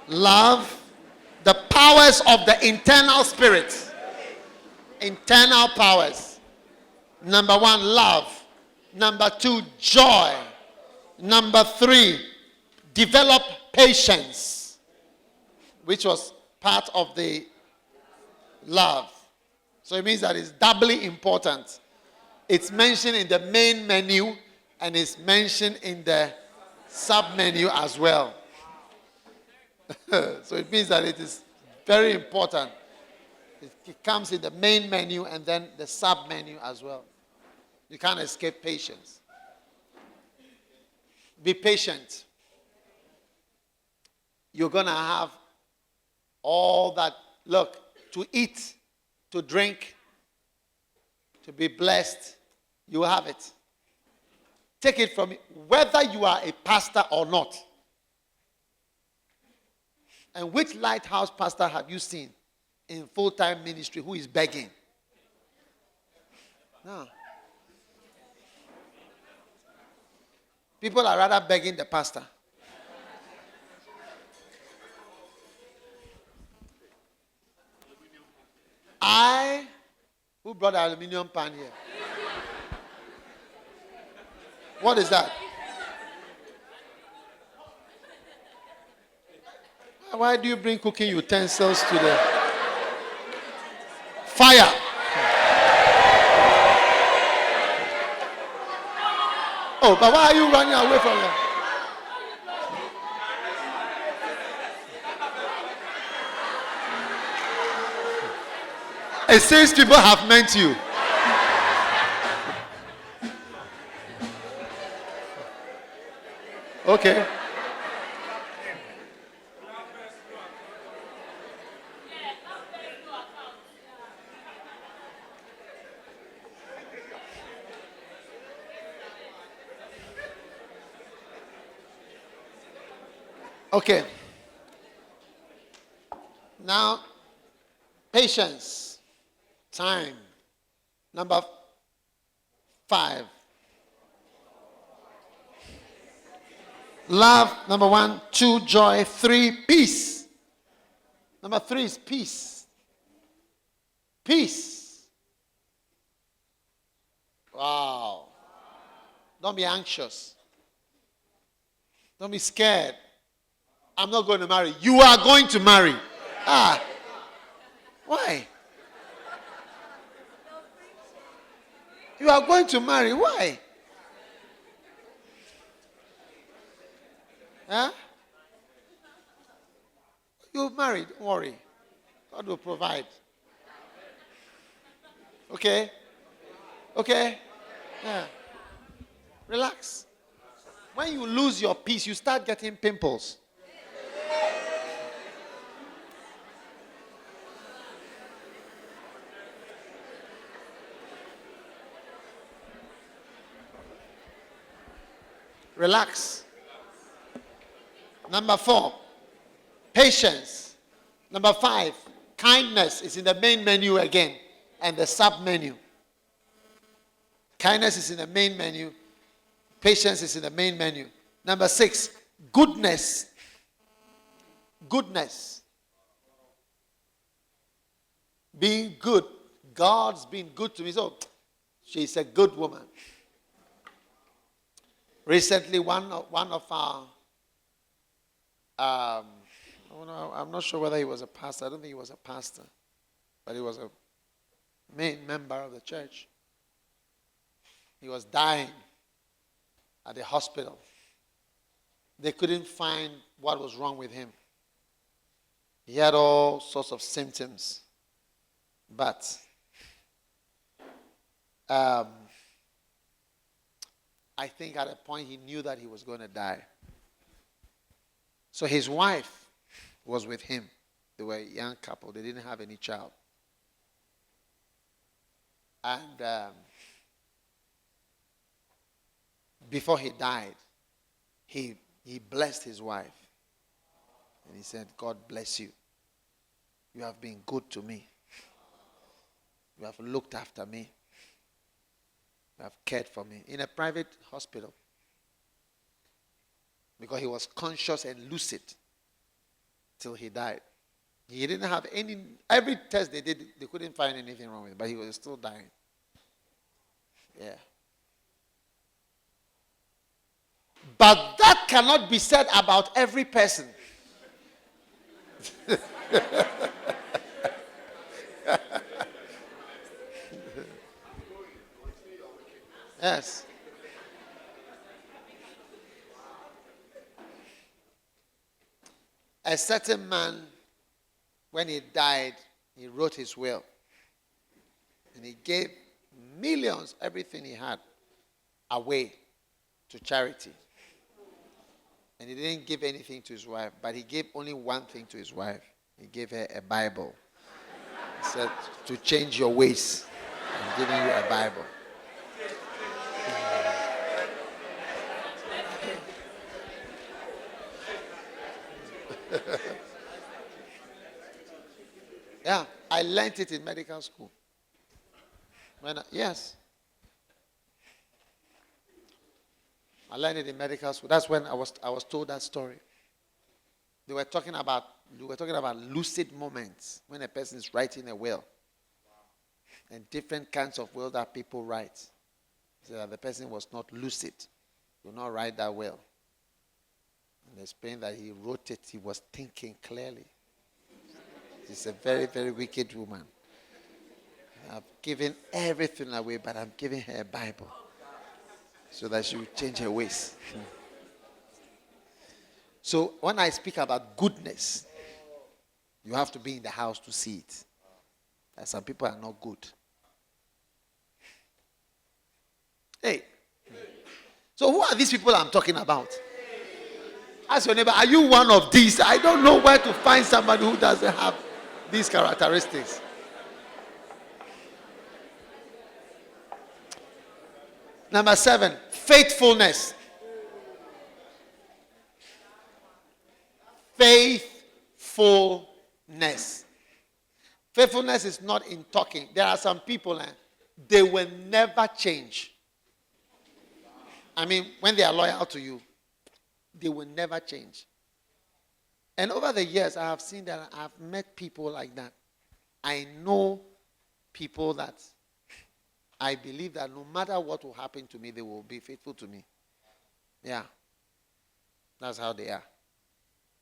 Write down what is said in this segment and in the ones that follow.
Love. The powers of the internal spirit. Internal powers. Number 1, love. Number 2, joy. Number 3, develop patience, which was part of the love. So it means that it's doubly important. It's mentioned in the main menu and it's mentioned in the sub-menu as well. So it means that it is very important. It comes in the main menu and then the sub-menu as well. You can't escape patience. Be patient. You're going to have all that. Look, to eat, to drink, to be blessed, you have it. Take it from me, whether you are a pastor or not. And which lighthouse pastor have you seen in full-time ministry who is begging? No. People are rather begging the pastor. Who brought the aluminum pan here? What is that? Why do you bring cooking utensils to the fire? Oh, but why are you running away from them? It says people have meant you. Okay. Okay. Now, patience, time. Number 5. Love, number 1. 2, joy. 3, peace. Number 3 is peace. Peace. Wow. Don't be anxious. Don't be scared. I'm not going to marry. You are going to marry. Why? You are going to marry. Why? Huh? You're married. Don't worry. God will provide. Okay? Okay? Yeah. Relax. When you lose your peace, you start getting pimples. Relax. Number 4, patience. Number 5, kindness is in the main menu again and the sub menu. Kindness is in the main menu. Patience is in the main menu. Number 6, goodness. Goodness. Being good. God's been good to me. So she's a good woman. Recently, one of our, I'm not sure whether he was a pastor. I don't think he was a pastor, but he was a main member of the church. He was dying at the hospital. They couldn't find what was wrong with him. He had all sorts of symptoms, but I think at a point he knew that he was going to die. So his wife was with him. They were a young couple. They didn't have any child. And before he died, he blessed his wife. And he said, God bless you. You have been good to me. You have looked after me. You have cared for me. In a private hospital. Because he was conscious and lucid till he died. He didn't have every test they did, they couldn't find anything wrong with it, but he was still dying. Yeah. But that cannot be said about every person. Yes. A certain man, when he died, he wrote his will. And he gave millions, everything he had, away to charity. And he didn't give anything to his wife, but he gave only one thing to his wife. He gave her a Bible. He said, to change your ways, I'm giving you a Bible. Yeah, I learned it in medical school. Yes. I learned it in medical school. That's when I was told that story. They were talking about lucid moments when a person is writing a will. And different kinds of will that people write. So that the person was not lucid. He would not write that will. And explained that he wrote it, he was thinking clearly. She's a very, very wicked woman. I've given everything away, but I'm giving her a Bible so that she will change her ways. So when I speak about goodness, you have to be in the house to see it. And some people are not good. Hey. So who are these people I'm talking about? Ask your neighbor, are you one of these? I don't know where to find somebody who doesn't have these characteristics. Number 7, faithfulness. Faithfulness. Faithfulness is not in talking. There are some people, they will never change. I mean, when they are loyal to you, they will never change. And over the years, I have seen that I've met people like that. I know people that I believe that no matter what will happen to me, they will be faithful to me. Yeah. That's how they are.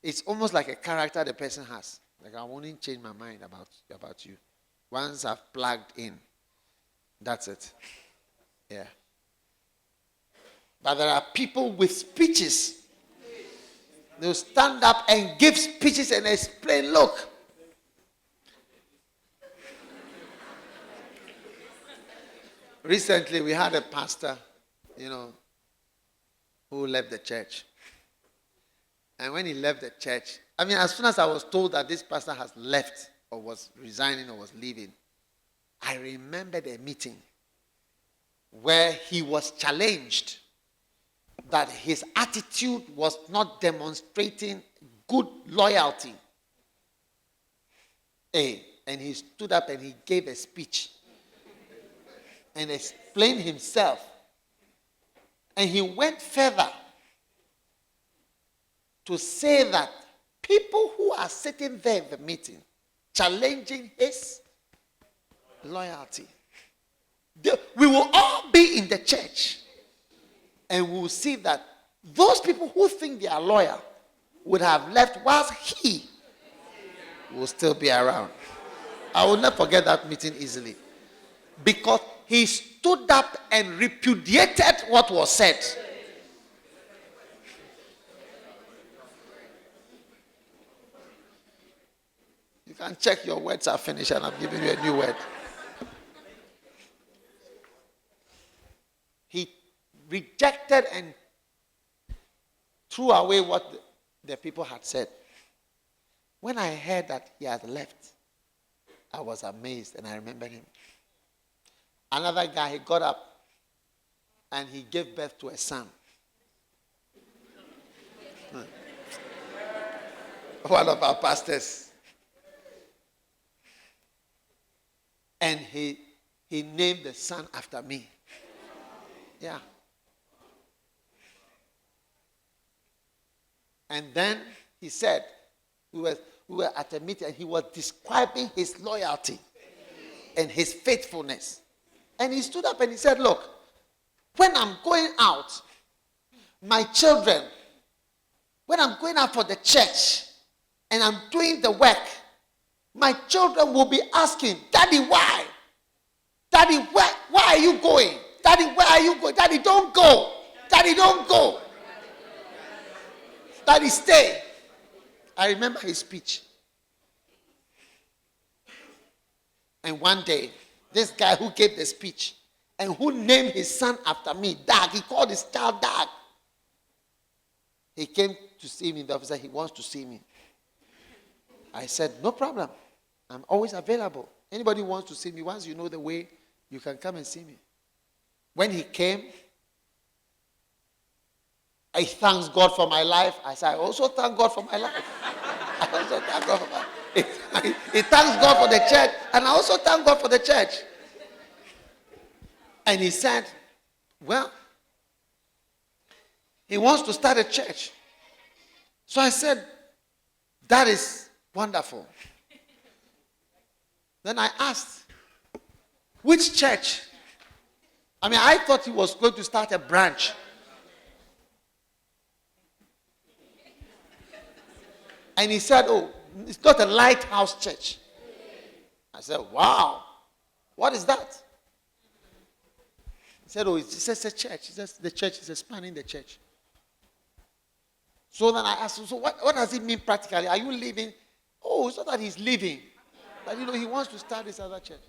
It's almost like a character the person has. Like, I won't change my mind about you. Once I've plugged in, that's it. Yeah. But there are people with speeches. They'll stand up and give speeches and explain, look. Recently, we had a pastor, who left the church. And when he left the church, as soon as I was told that this pastor has left or was resigning or was leaving, I remembered a meeting where he was challenged that his attitude was not demonstrating good loyalty. And he stood up and he gave a speech and explained himself. And he went further to say that people who are sitting there in the meeting challenging his loyalty, we will all be in the church and we will see that those people who think they are loyal would have left whilst he will still be around. I will not forget that meeting easily, because he stood up and repudiated what was said. You can check your words are finished and I'm giving you a new word. He rejected and threw away what the people had said. When I heard that he had left, I was amazed and I remembered him. Another guy, he got up and he gave birth to a son. One of our pastors. And he named the son after me. Yeah. And then he said, we were at a meeting and he was describing his loyalty and his faithfulness. And he stood up and he said, look, when I'm going out, my children, when I'm going out for the church and I'm doing the work, my children will be asking, Daddy, why? Daddy, why are you going? Daddy, where are you going? Daddy, don't go. Daddy, don't go. Daddy, stay. I remember his speech. And one day, this guy who gave the speech and who named his son after me, Dag, he called his child Dag. He came to see me. The officer, he wants to see me. I said, no problem. I'm always available. Anybody who wants to see me, once you know the way, you can come and see me. When he came, I thank God for my life. I said, I also thank God for my life. I also thank God for my life. He thanks God for the church, and I also thank God for the church. And he said, well, he wants to start a church. So I said, that is wonderful. Then I asked, which church? I mean, I thought he was going to start a branch. And he said, oh, it's not a lighthouse church. I said, wow, what is that? He said, oh, it's just a church. It's just the church is expanding the church. So then I asked him, so what does it mean practically? Are you leaving? Oh, it's not that he's leaving. But he wants to start this other church.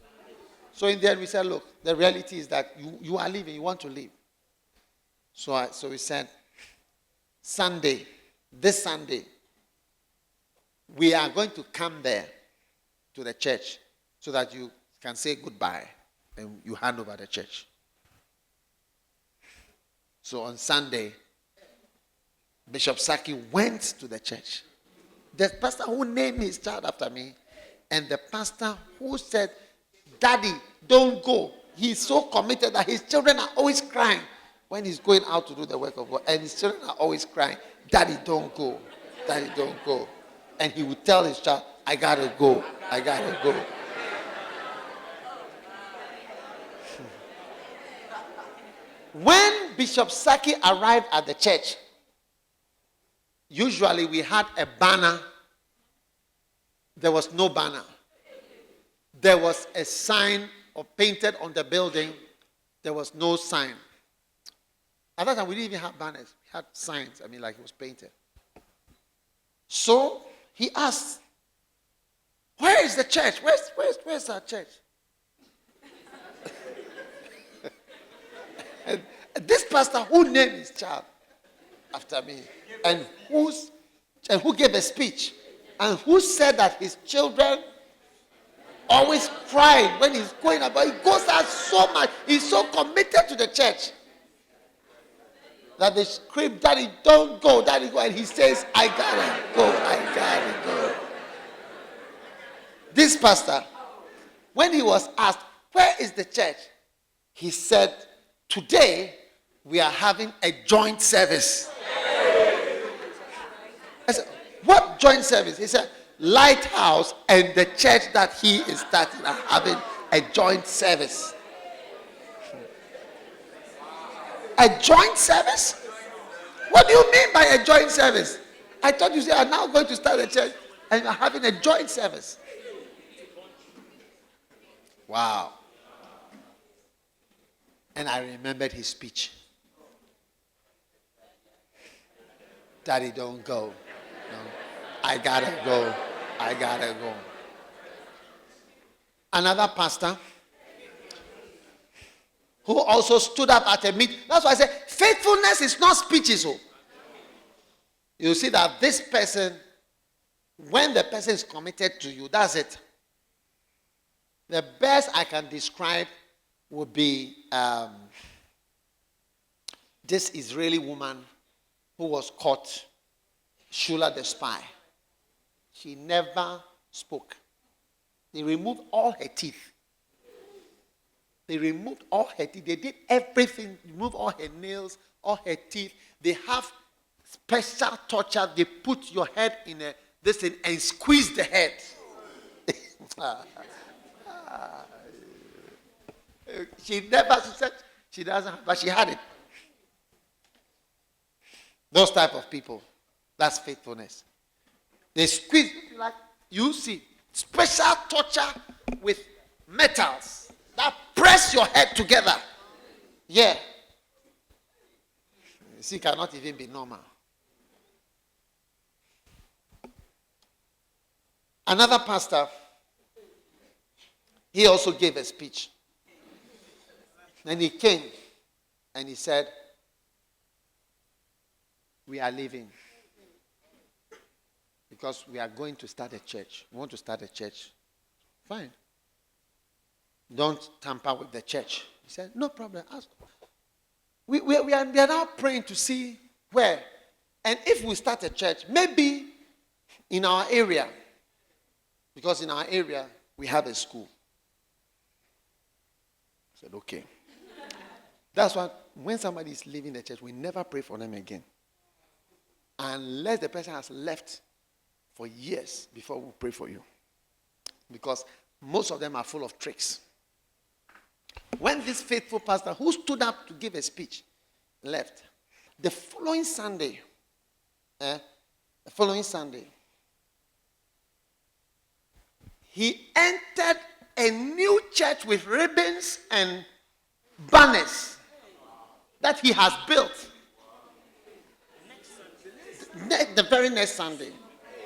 So in the end we said, look, the reality is that you are leaving, you want to leave. So we said, this Sunday, we are going to come there to the church so that you can say goodbye and you hand over the church. So on Sunday, Bishop Saki went to the church. The pastor who named his child after me and the pastor who said, Daddy, don't go. He's so committed that his children are always crying when he's going out to do the work of God. And his children are always crying, Daddy, don't go. Daddy, don't go. And he would tell his child, I gotta go. I gotta go. When Bishop Saki arrived at the church, usually we had a banner. There was no banner. There was a sign or painted on the building. There was no sign. At that time, we didn't even have banners. We had signs. Like it was painted. So he asked, where is the church? Where's our church? and this pastor who named his child after me and who gave a speech and who said that his children always cry when he's going about, he goes out so much, he's so committed to the church that they scream, Daddy, don't go, Daddy, go. And he says, I gotta go, I gotta go. This pastor, when he was asked, where is the church? He said, today we are having a joint service. I said, what joint service? He said, Lighthouse and the church that he is starting are having a joint service. A joint service? What do you mean by a joint service? I thought you are now going to start a church and you are having a joint service. Wow. And I remembered his speech. Daddy, don't go. No. I gotta go. I gotta go. Another pastor who also stood up at a meeting. That's why I say faithfulness is not speeches. You see that this person, when the person is committed to you, that's it. The best I can describe would be this Israeli woman who was caught, Shula the spy. She never spoke. They removed all her teeth. They removed all her teeth. They did everything. Removed all her nails, all her teeth. They have special torture. They put your head in a this thing and squeeze the head. She said she doesn't, but she had it. Those type of people, that's faithfulness. They squeeze, like you see, special torture with metals that press your head together. Yeah. You see, cannot even be normal. Another pastor, he also gave a speech. And he came and he said, we are leaving because we are going to start a church. We want to start a church. Fine. Don't tamper with the church. He said, no problem. Ask. We are now praying to see where. And if we start a church, maybe in our area, because in our area, we have a school. I said, okay. That's why when somebody is leaving the church, we never pray for them again. Unless the person has left for years before we pray for you. Because most of them are full of tricks. When this faithful pastor who stood up to give a speech left, the following Sunday, he entered a new church with ribbons and banners that he has built. The very next Sunday.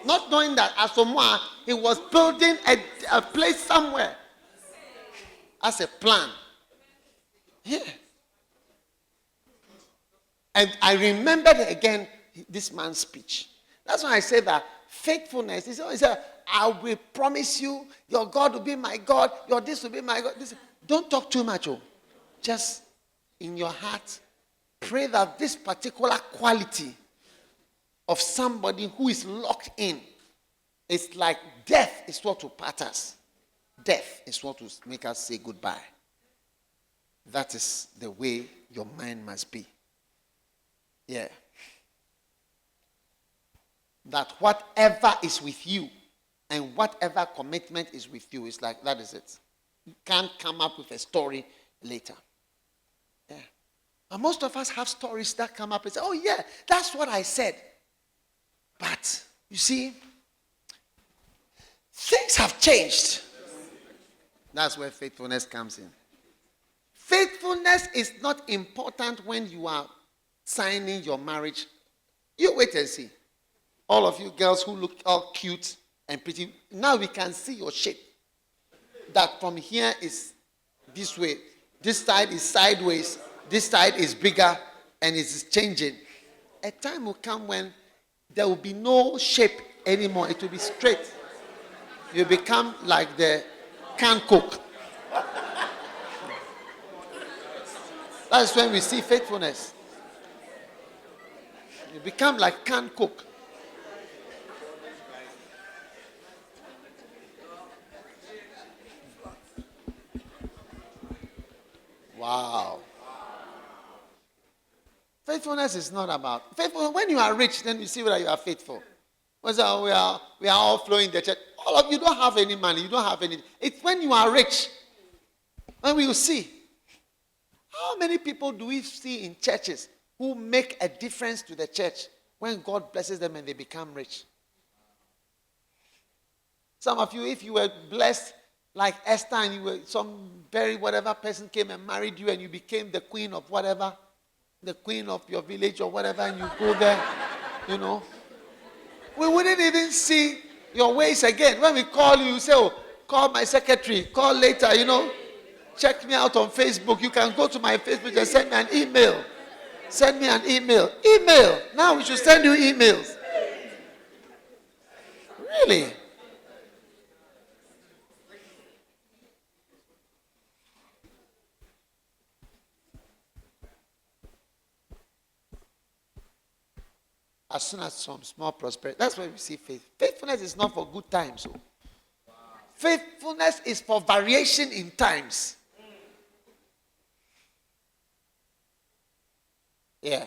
Not knowing that Asamoah, he was building a place somewhere as a plan. Yeah. And I remembered again this man's speech. That's why I say that faithfulness. He said, I will promise you, your God will be my God, your this will be my God. Don't talk too much. Just in your heart, pray that this particular quality of somebody who is locked in, it's like death is what will part us. Death is what will make us say goodbye. That is the way your mind must be. Yeah. That whatever is with you and whatever commitment is with you is like, that is it. You can't come up with a story later. Yeah. And most of us have stories that come up and say, oh yeah, that's what I said. But, you see, things have changed. That's where faithfulness comes in. Faithfulness is not important when you are signing your marriage. You wait and see. All of you girls who look all cute and pretty, now we can see your shape. That from here is this way. This side is sideways. This side is bigger and it's changing. A time will come when there will be no shape anymore. It will be straight. You become like the canned cook. That's when we see faithfulness. You become like canned cook. Wow. Faithfulness is not about faithful. When you are rich, then you see whether you are faithful. We are all flowing the church. All of you don't have any money. You don't have any. It's when you are rich, when we will see. How many people do we see in churches who make a difference to the church when God blesses them and they become rich? Some of you, if you were blessed like Esther and you were some very whatever person came and married you and you became the queen of whatever, the queen of your village or whatever, and you go there, you know, we wouldn't even see your ways again. When we call you, you say, oh, call my secretary, call later, you know, check me out on Facebook. You can go to my Facebook and send me an email. Send me an email. Email. Now we should send you emails. Really? As soon as some small prosperity, that's why we see faith. Faithfulness is not for good times. So. Faithfulness is for variation in times. Yeah.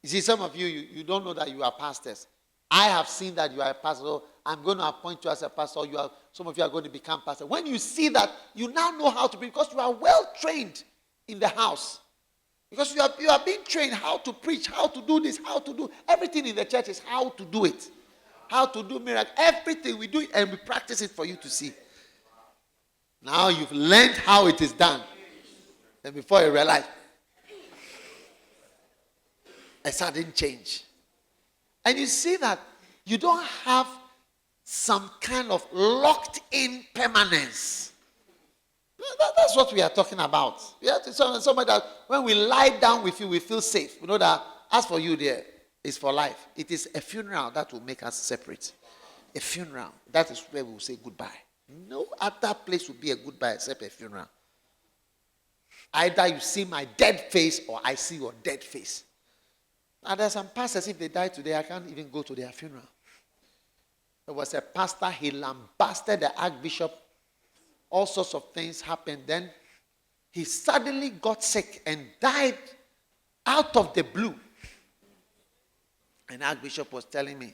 You see, some of you don't know that you are pastors. I have seen that you are a pastor. So I'm going to appoint you as a pastor. Some of you are going to become pastor. When you see that, you now know how to preach because you are well trained in the house. Because you are being trained how to preach, how to do this, how to do everything in the church is how to do it. How to do miracles. Everything we do it and we practice it for you to see. Now you've learned how it is done. And before you realize, a sudden change. And you see that you don't have some kind of locked in permanence. That's what we are talking about. We have to tell somebody that when we lie down with you, we feel safe. We know that as for you there, it's for life. It is a funeral that will make us separate. A funeral. That is where we will say goodbye. No other place will be a goodbye except a funeral. Either you see my dead face or I see your dead face. And there are some pastors, if they die today, I can't even go to their funeral. There was a pastor, he lambasted the archbishop. All sorts of things happened. Then he suddenly got sick and died out of the blue. And the archbishop was telling me,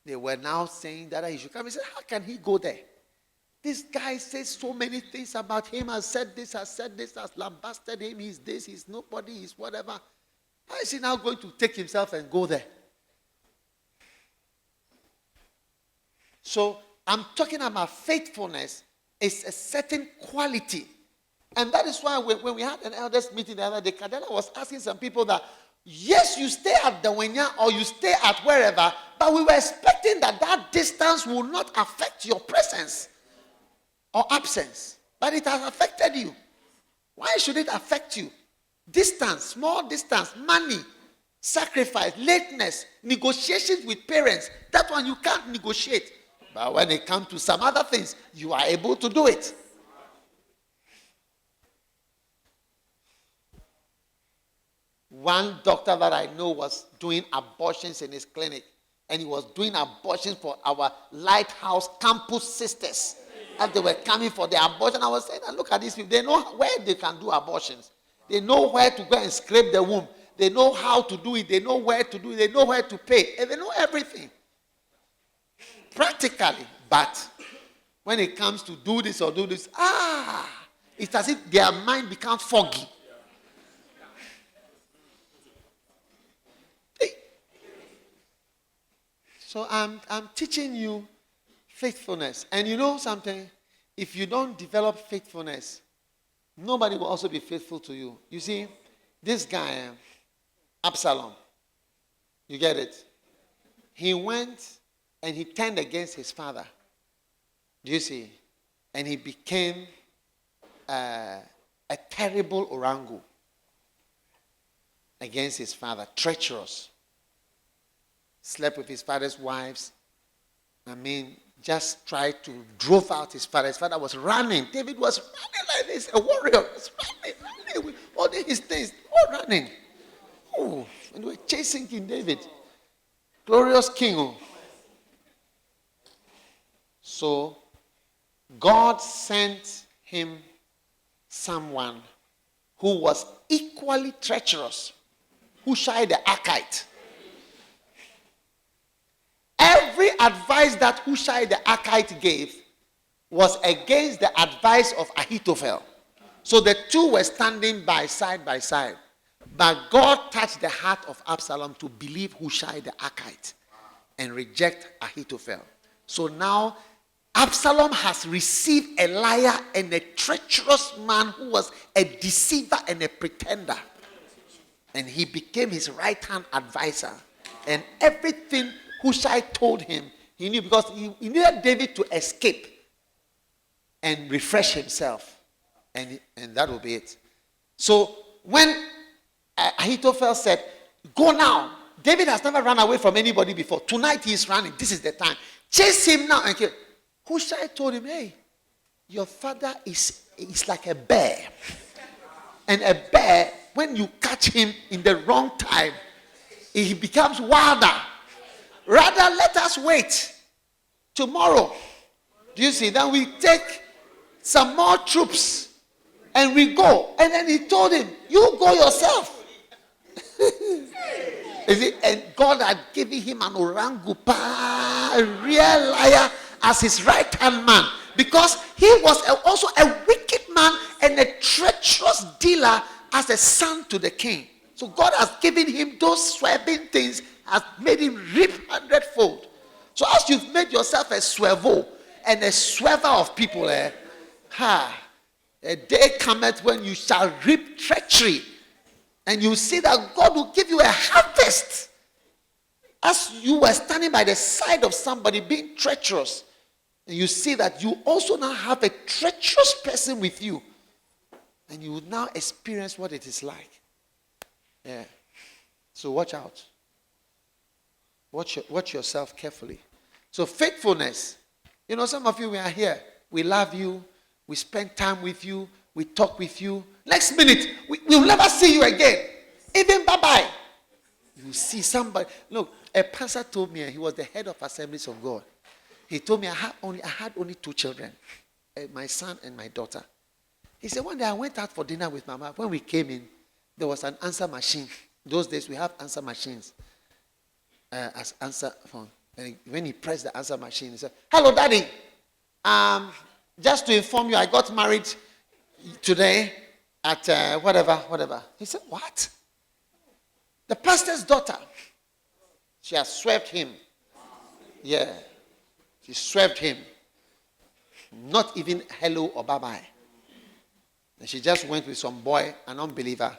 they were now saying that he should come. He said, how can he go there? This guy says so many things about him, has said this, has lambasted him, he's this, he's nobody, he's whatever. How is he now going to take himself and go there? So I'm talking about faithfulness. It's a certain quality. And that is why when we had an elders meeting the other day, Kadela was asking some people that, yes, you stay at the Wenya or you stay at wherever, but we were expecting that distance will not affect your presence or absence. But it has affected you. Why should it affect you? Distance, small distance, money, sacrifice, lateness, negotiations with parents. That one you can't negotiate. But when it comes to some other things, you are able to do it. One doctor that I know was doing abortions in his clinic. And he was doing abortions for our Lighthouse campus sisters. As they were coming for the abortion, I was saying, look at these people. They know where they can do abortions. They know where to go and scrape the womb. They know how to do it. They know where to do it. They know where to pay. And they know everything. Practically. But when it comes to do this or do this, it's as if their mind becomes foggy. So I'm teaching you faithfulness. And you know something? If you don't develop faithfulness, nobody will also be faithful to you. You see, this guy, Absalom, you get it? He went and he turned against his father. Do you see? And he became a terrible orango against his father, treacherous. Slept with his father's wives. Just tried to drove out his father. His father was running. David was running like this, a warrior. Was running with all his things, all running. Oh, and they were chasing King David. Glorious king. So, God sent him someone who was equally treacherous, Hushai the Archite. Every advice that Hushai the Archite gave was against the advice of Ahithophel. So the two were standing by side. But God touched the heart of Absalom to believe Hushai the Archite and reject Ahithophel. So now Absalom has received a liar and a treacherous man who was a deceiver and a pretender. And he became his right-hand advisor. And everything Hushai told him, he knew, because he needed David to escape and refresh himself. And that will be it. So when Ahithophel said, go now. David has never run away from anybody before. Tonight he is running. This is the time. Chase him now and kill. Hushai told him, hey, your father is like a bear. And a bear, when you catch him in the wrong time, he becomes wilder. Rather, let us wait tomorrow. Do you see? Then we take some more troops and we go. And then he told him, you go yourself. Is it? And God had given him an orangupa, a real liar, as his right hand man, because he was also a wicked man and a treacherous dealer as a son to the king. So God has given him those swerving things, has made him reap 100-fold. So as you've made yourself a swervo and a swerver of people, a day cometh when you shall reap treachery, and you see that God will give you a harvest. As you were standing by the side of somebody being treacherous, and you see that you also now have a treacherous person with you, and you will now experience what it is like. Yeah. So watch out. Watch yourself carefully. So faithfulness. You know, some of you, we are here. We love you. We spend time with you. We talk with you. Next minute, we'll never see you again. Even bye-bye. You see somebody. Look, a pastor told me, he was the head of Assemblies of God. He told me I had only 2 children, my son and my daughter. He said, one day I went out for dinner with Mama. When we came in, there was an answer machine. Those days we have answer machines as answer phone. And when he pressed the answer machine, he said, "Hello, Daddy. Just to inform you, I got married today at whatever." He said, "What?" The pastor's daughter. She has swerved him. Yeah. She swerved him. Not even hello or bye-bye. And she just went with some boy, an unbeliever,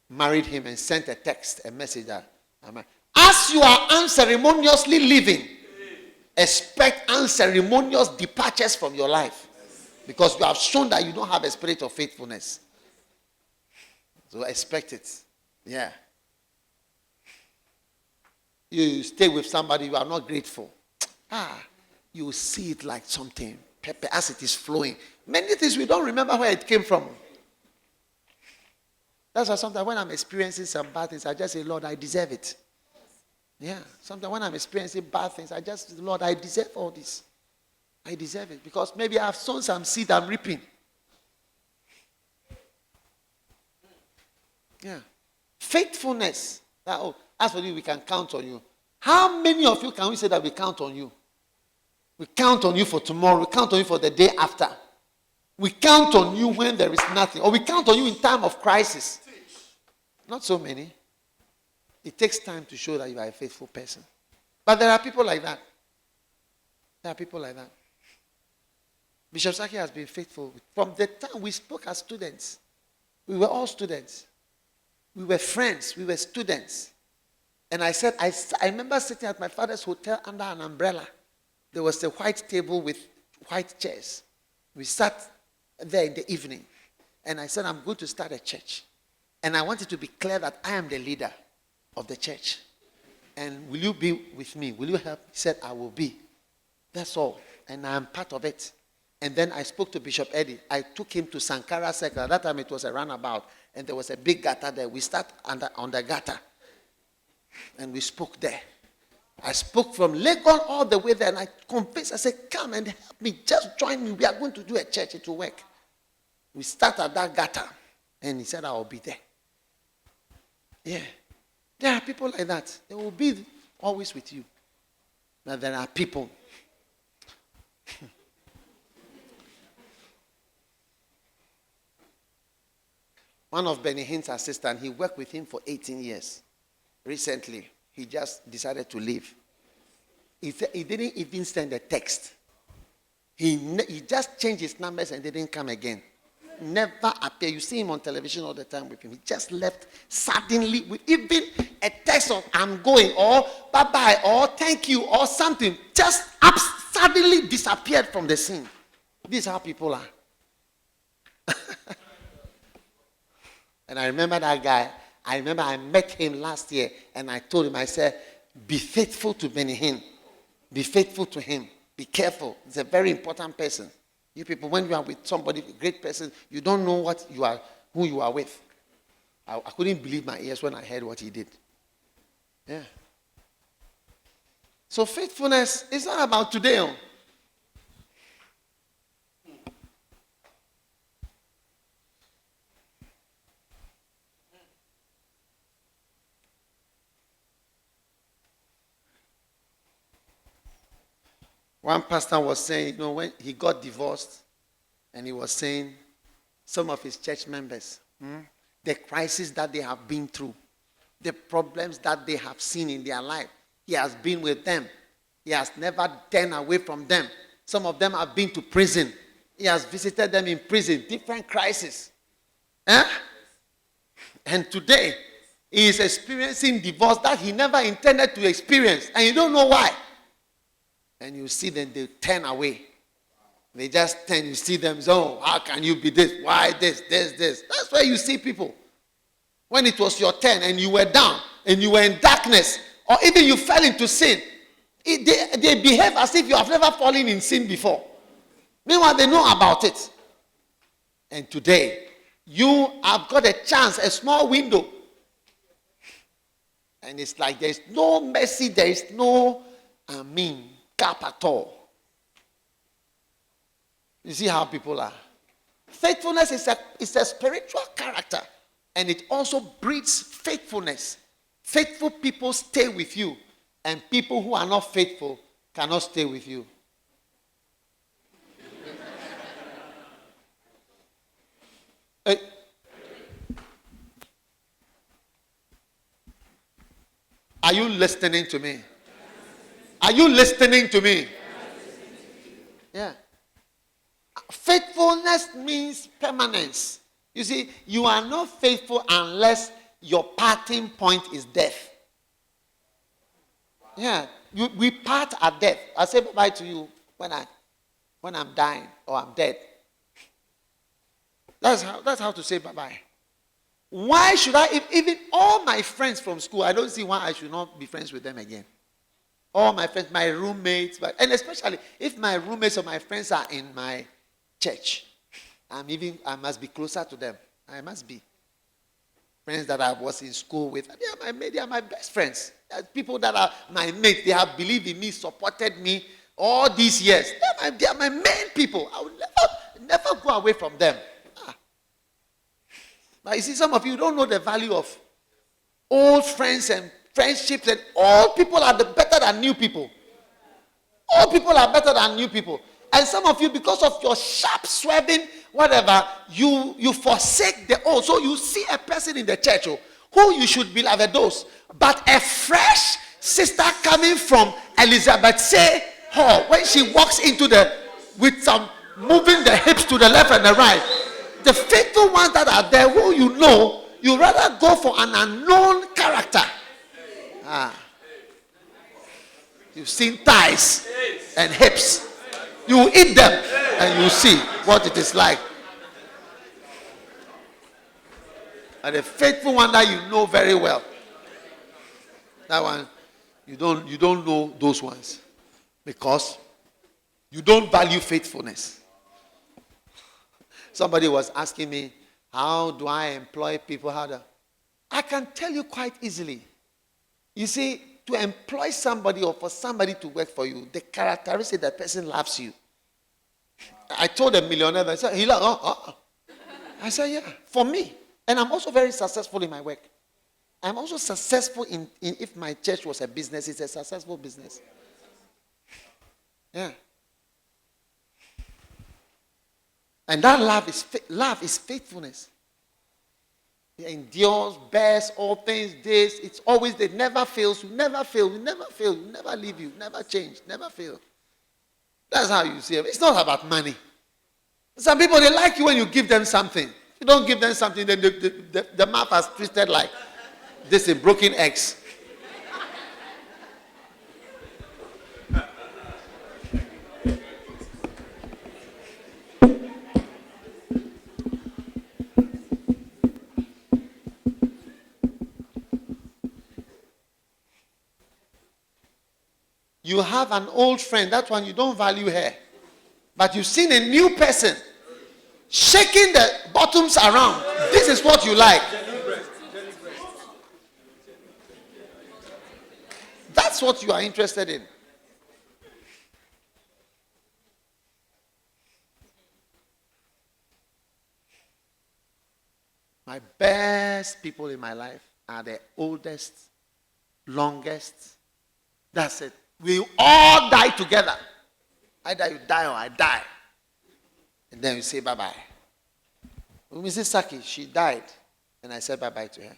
married him and sent a text, a message that, as you are unceremoniously living, expect unceremonious departures from your life. Because you have shown that you don't have a spirit of faithfulness. So expect it. Yeah. You stay with somebody, you are not grateful. You see it like something, pepper, as it is flowing. Many things we don't remember where it came from. That's why sometimes when I'm experiencing some bad things, I just say, Lord, I deserve it. Yeah. Sometimes when I'm experiencing bad things, I just say, Lord, I deserve all this. I deserve it. Because maybe I've sown some seed I'm reaping. Yeah. Faithfulness. As for you, we can count on you. How many of you can we say that we count on you? We count on you for tomorrow. We count on you for the day after. We count on you when there is nothing. Or we count on you in time of crisis. Not so many. It takes time to show that you are a faithful person. But there are people like that. There are people like that. Bishop Saki has been faithful. From the time we spoke as students, we were all students. We were friends. We were students. And I said, I remember sitting at my father's hotel under an umbrella. There was a white table with white chairs. We sat there in the evening. And I said, I'm going to start a church. And I wanted to be clear that I am the leader of the church. And will you be with me? Will you help? He said, I will be. That's all. And I am part of it. And then I spoke to Bishop Eddie. I took him to Sankara Circle. At that time it was a runabout. And there was a big gutter there. We sat on the gutter. And we spoke there. I spoke from Legon all the way there. And I confessed. I said, come and help me. Just join me. We are going to do a church. It will work. We start at that gutter. And he said, I will be there. Yeah. There are people like that. They will be always with you. But there are people. One of Benny Hinn's assistants, he worked with him for 18 years. Recently, he just decided to leave. He didn't even send a text. He just changed his numbers and didn't come again. Never appear. You see him on television all the time with him. He just left suddenly with even a text of I'm going or bye-bye or thank you or something. Just suddenly disappeared from the scene. This is how people are. And I remember that guy. I remember I met him last year and I told him, I said, be faithful to Benny Hinn. Be faithful to him. Be careful. He's a very important person. You people, when you are with somebody, a great person, you don't know who you are with. I couldn't believe my ears when I heard what he did. Yeah. So faithfulness is not about today. One pastor was saying, when he got divorced, and he was saying, some of his church members, the crisis that they have been through, the problems that they have seen in their life, he has been with them. He has never turned away from them. Some of them have been to prison. He has visited them in prison, different crises. And today, he is experiencing divorce that he never intended to experience. And you don't know why. And you see them, they turn away. They just turn, you see them, so how can you be this? Why this? That's where you see people. When it was your turn and you were down and you were in darkness, or even you fell into sin, they behave as if you have never fallen in sin before. Meanwhile, they know about it. And today, you have got a chance, a small window. And it's like there is no mercy, there is no, gap at all. You see how people are. Faithfulness is a spiritual character. And it also breeds faithfulness. Faithful people stay with you. And people who are not faithful cannot stay with you. Are you listening to me? Are you listening to me? Yeah. Faithfulness means permanence. You see, you are not faithful unless your parting point is death. Yeah. We part at death. I say bye to you when I'm dying or I'm dead. That's how to say bye-bye. Why should I, even all my friends from school, I don't see why I should not be friends with them again. All my friends, my roommates, and especially if my roommates or my friends are in my church, I must be closer to them. I must be. Friends that I was in school with, they are my best friends. People that are my mates, they have believed in me, supported me all these years. They are my main people. I will never go away from them. But you see, some of you don't know the value of old friends and friendships, and all people are better than new people. All people are better than new people. And some of you, because of your sharp swerving, whatever, you forsake the old. So you see a person in the church who you should be like those. But a fresh sister coming from Elizabeth say Hall, when she walks into with some moving the hips to the left and the right, the faithful ones that are there who you rather go for an unknown character. You've seen thighs and hips. You eat them and you see what it is like. And the faithful one that you know very well, that one, you don't know those ones because you don't value faithfulness. Somebody was asking me, how do I employ people? I can tell you quite easily. You see, to employ somebody or for somebody to work for you, the characteristic that person loves you. I told a millionaire, I said, I said, yeah, for me. And I'm also very successful in my work. I'm also successful in if my church was a business, it's a successful business. Yeah. And that love is faithfulness. It endures, bears all things, this. It's always, it never fails. You never fail. You never fail. You never leave you. Never change. Never fail. That's how you see it. It's not about money. Some people, they like you when you give them something. If you don't give them something, then the mouth has twisted like this in broken eggs. You have an old friend, that one you don't value her. But you've seen a new person shaking the bottoms around. This is what you like. That's what you are interested in. My best people in my life are the oldest, longest. That's it. We all die together. Either you die or I die. And then you say bye-bye. Mrs. Saki, she died. And I said bye-bye to her.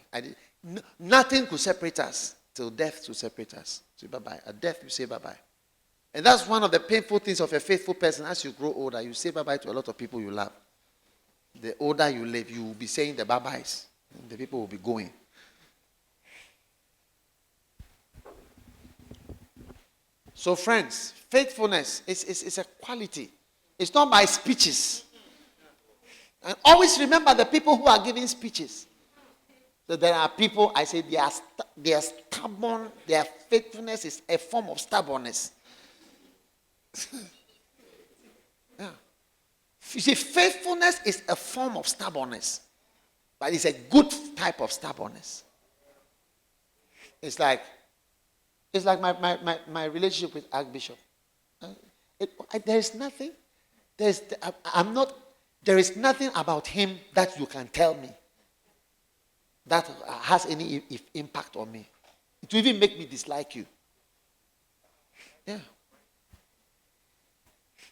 Nothing could separate us till death to separate us. Say bye-bye. At death, you say bye-bye. And that's one of the painful things of a faithful person. As you grow older, you say bye-bye to a lot of people you love. The older you live, you will be saying the bye-byes. And the people will be going. So friends, faithfulness is a quality. It's not by speeches. And always remember the people who are giving speeches. So there are people, I say, they are stubborn. Their faithfulness is a form of stubbornness. Yeah. You see, faithfulness is a form of stubbornness. But it's a good type of stubbornness. It's like my relationship with Archbishop. There is nothing. There is nothing about him that you can tell me that has any impact on me. It will even make me dislike you. Yeah.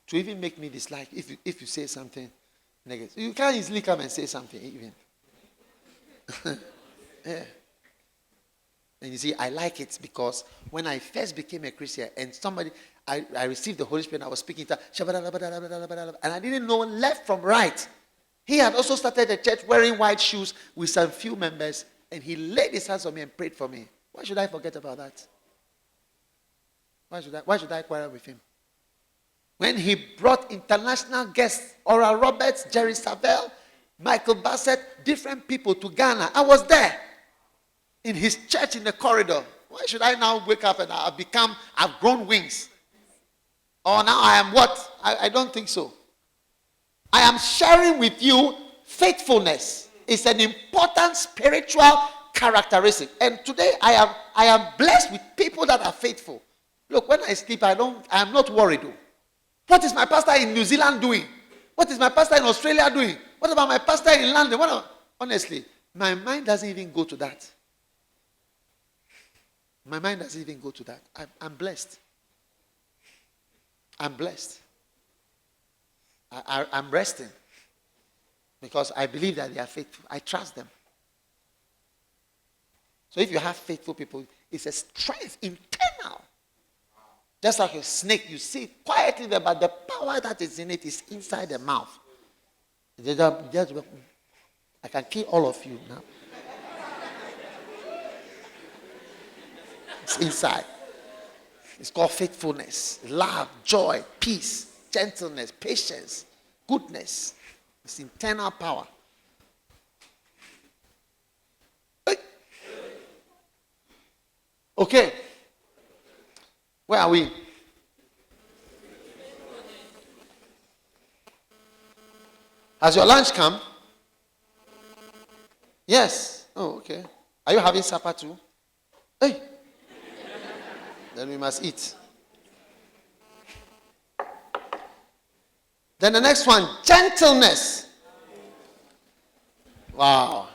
It will even make me dislike if you say something negative. You can't easily come and say something even. Yeah. And you see, I like it because when I first became a Christian and I received the Holy Spirit, I was speaking to and I didn't know left from right. He had also started a church wearing white shoes with some few members, and he laid his hands on me and prayed for me. Why should I forget about that? Why should I quarrel with him? When he brought international guests, Oral Roberts, Jerry Savelle, Michael Bassett, different people to Ghana, I was there. In his church in the corridor. Why should I now wake up and I've grown wings? Or now I am what? I don't think so. I am sharing with you faithfulness. It's an important spiritual characteristic. And today I am blessed with people that are faithful. Look, when I sleep, I am not worried. What is my pastor in New Zealand doing? What is my pastor in Australia doing? What about my pastor in London? Honestly, my mind doesn't even go to that. My mind doesn't even go to that. I'm blessed. I'm blessed. I'm resting. Because I believe that they are faithful. I trust them. So if you have faithful people, it's a strength, internal. Just like a snake, you see it quietly there, but the power that is in it is inside the mouth. I can kill all of you now. It's inside. It's called faithfulness, love, joy, peace, gentleness, patience, goodness. It's internal power. Okay. Where are we? Has your lunch come? Yes. Oh, okay. Are you having supper too? Hey. Then we must eat. Then the next one, gentleness. Wow.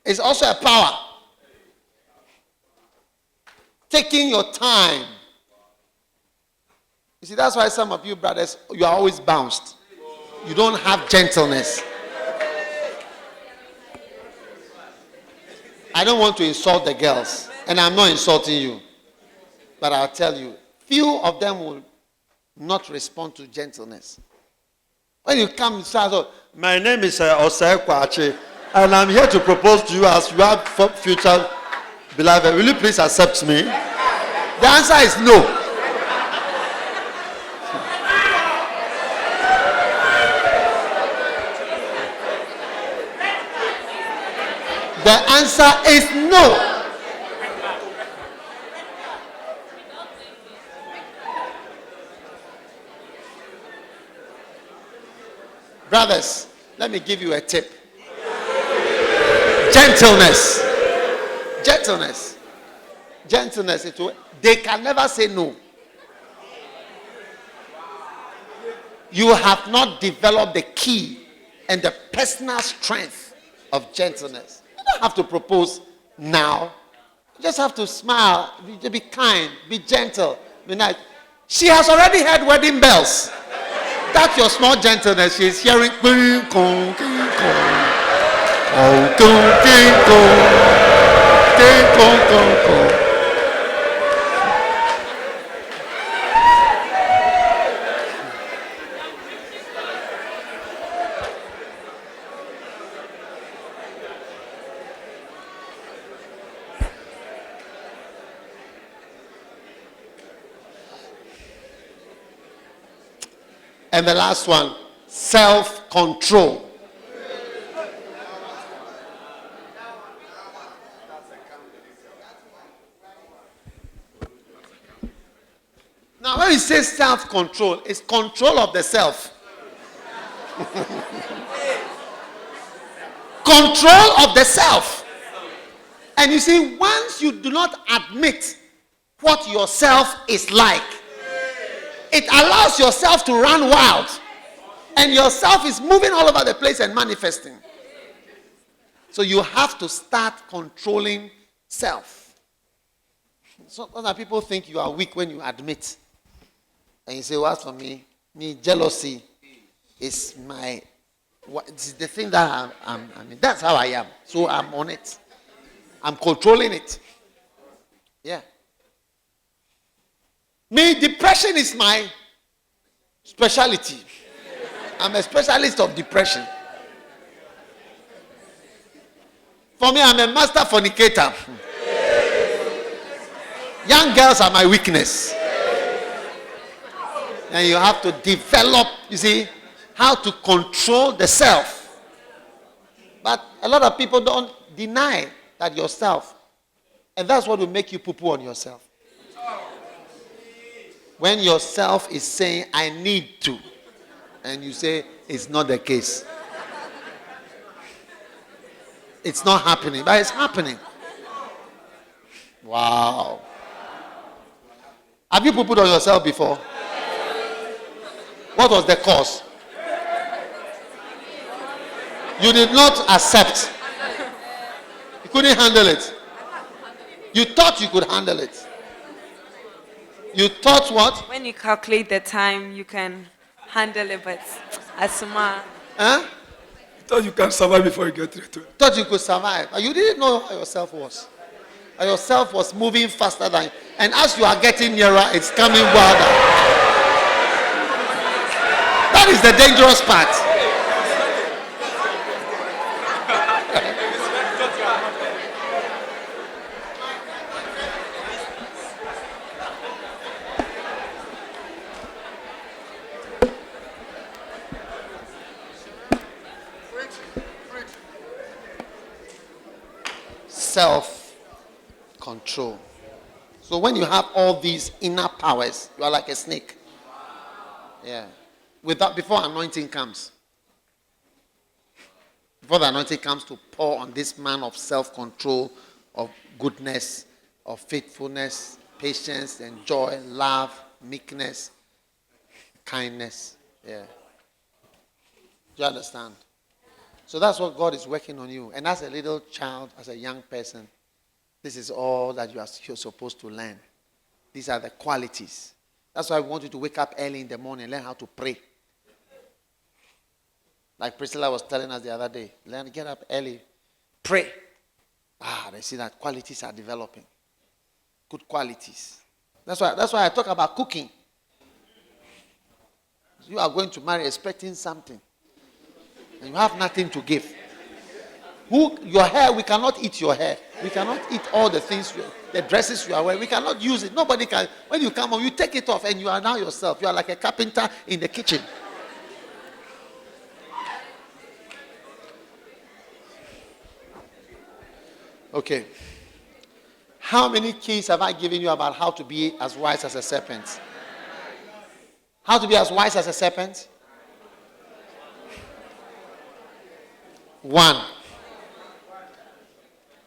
It's also a power. Taking your time. You see, that's why some of you brothers, you are always bounced. You don't have gentleness. I don't want to insult the girls, and I'm not insulting you. But I'll tell you, few of them will not respond to gentleness. When you come and say, my name is Osei Kwachi, and I'm here to propose to you as your future beloved. Will you please accept me? The answer is no. The answer is no. Brothers, let me give you a tip. Gentleness. Gentleness. Gentleness. They can never say no. You have not developed the key and the personal strength of gentleness. You don't have to propose now. You just have to smile, be kind, be gentle, be nice. She has already heard wedding bells. That's your small gentleness. She's hearing king kong, king kong. Oh, king kong, king kong, kong, kong. And the last one, self-control. Now, when we say self-control, it's control of the self. Control of the self. And you see, once you do not admit what yourself is like, it allows yourself to run wild. And yourself is moving all over the place and manifesting. So you have to start controlling self. So other people think you are weak when you admit. And you say, well, as for me, jealousy is it's the thing that I mean, that's how I am. So I'm on it. I'm controlling it. Yeah. Me, depression is my specialty. I'm a specialist of depression. For me, I'm a master fornicator. Young girls are my weakness. And you have to develop, you see, how to control the self. But a lot of people don't deny that yourself. And that's what will make you poo-poo on yourself. When yourself is saying, I need to, and you say, it's not the case. It's not happening, but it's happening. Wow. Have you poo-pooed on yourself before? What was the cause? You did not accept. You couldn't handle it. You thought you could handle it. You thought what? When you calculate the time, you can handle it, but asuma. Huh? You thought you can survive before you get to it. Thought you could survive. But you didn't know how yourself was. And yourself was moving faster than you. And as you are getting nearer, it's coming wilder. That is the dangerous part. Self-control. So when you have all these inner powers, you are like a snake. Yeah. Before anointing comes. Before the anointing comes to pour on this man of self-control, of goodness, of faithfulness, patience, and joy, love, meekness, kindness. Yeah. Do you understand? So that's what God is working on you. And as a little child, as a young person, this is all that you're supposed to learn. These are the qualities. That's why I want you to wake up early in the morning and learn how to pray. Like Priscilla was telling us the other day. Get up early. Pray. They see that qualities are developing. Good qualities. That's why I talk about cooking. You are going to marry expecting something. And you have nothing to give. Your hair, we cannot eat your hair. We cannot eat all the things, the dresses you are wearing. We cannot use it. Nobody can. When you come home, you take it off and you are now yourself. You are like a carpenter in the kitchen. Okay. How many keys have I given you about how to be as wise as a serpent? How to be as wise as a serpent? 1.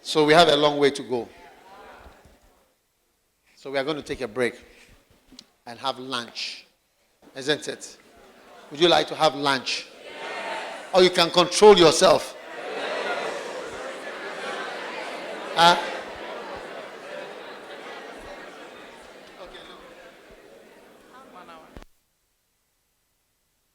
So we have a long way to go. So we are going to take a break and have lunch. Isn't it? Would you like to have lunch? Yes. Or you can control yourself. Huh?